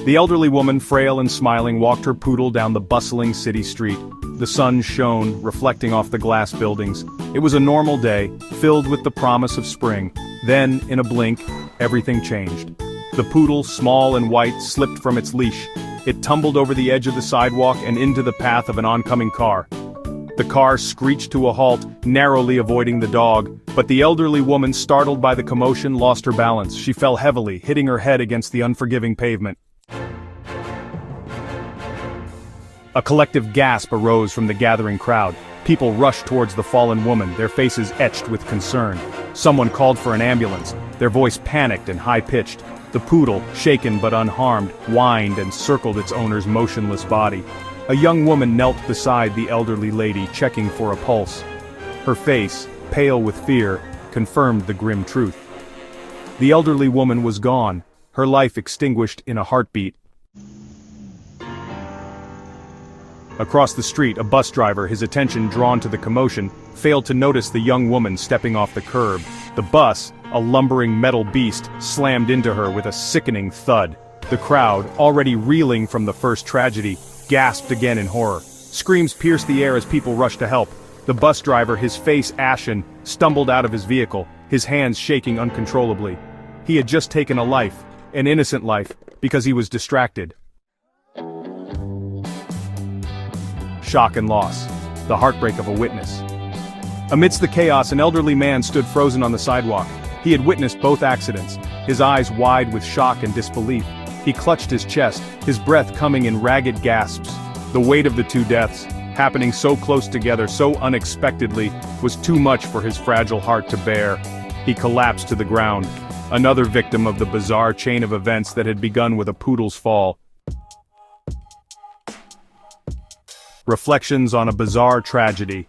The elderly woman, frail and smiling, walked her poodle down the bustling city street. The sun shone, reflecting off the glass buildings. It was a normal day, filled with the promise of spring. Then, in a blink, everything changed. The poodle, small and white, slipped from its leash. It tumbled over the edge of the sidewalk and into the path of an oncoming car. The car screeched to a halt, narrowly avoiding the dog, but the elderly woman, startled by the commotion, lost her balance. She fell heavily, hitting her head against the unforgiving pavement. A collective gasp arose from the gathering crowd. People rushed towards the fallen woman, their faces etched with concern. Someone called for an ambulance, their voice panicked and high-pitched. The poodle, shaken but unharmed, whined and circled its owner's motionless body. A young woman knelt beside the elderly lady, checking for a pulse. Her face, pale with fear, confirmed the grim truth. The elderly woman was gone, her life extinguished in a heartbeat. Across the street, a bus driver, his attention drawn to the commotion, failed to notice the young woman stepping off the curb. The bus, a lumbering metal beast, slammed into her with a sickening thud. The crowd, already reeling from the first tragedy, gasped again in horror. Screams pierced the air as people rushed to help. The bus driver, his face ashen, stumbled out of his vehicle, his hands shaking uncontrollably. He had just taken a life, an innocent life, because he was distracted. Shock and loss, the heartbreak of a witness. Amidst the chaos, an elderly man stood frozen on the sidewalk. He had witnessed both accidents, his eyes wide with shock and disbelief. He clutched his chest, his breath coming in ragged gasps. The weight of the two deaths, happening so close together, so unexpectedly, was too much for his fragile heart to bear. He collapsed to the ground, another victim of the bizarre chain of events that had begun with a poodle's fall. Reflections on a bizarre tragedy.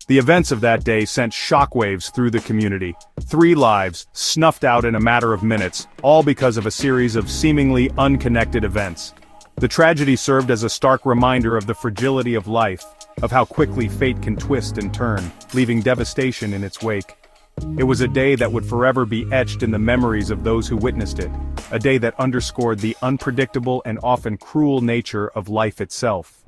The events of that day sent shockwaves through the community. 3 lives, snuffed out in a matter of minutes, all because of a series of seemingly unconnected events. The tragedy served as a stark reminder of the fragility of life, of how quickly fate can twist and turn, leaving devastation in its wake. It was a day that would forever be etched in the memories of those who witnessed it, a day that underscored the unpredictable and often cruel nature of life itself.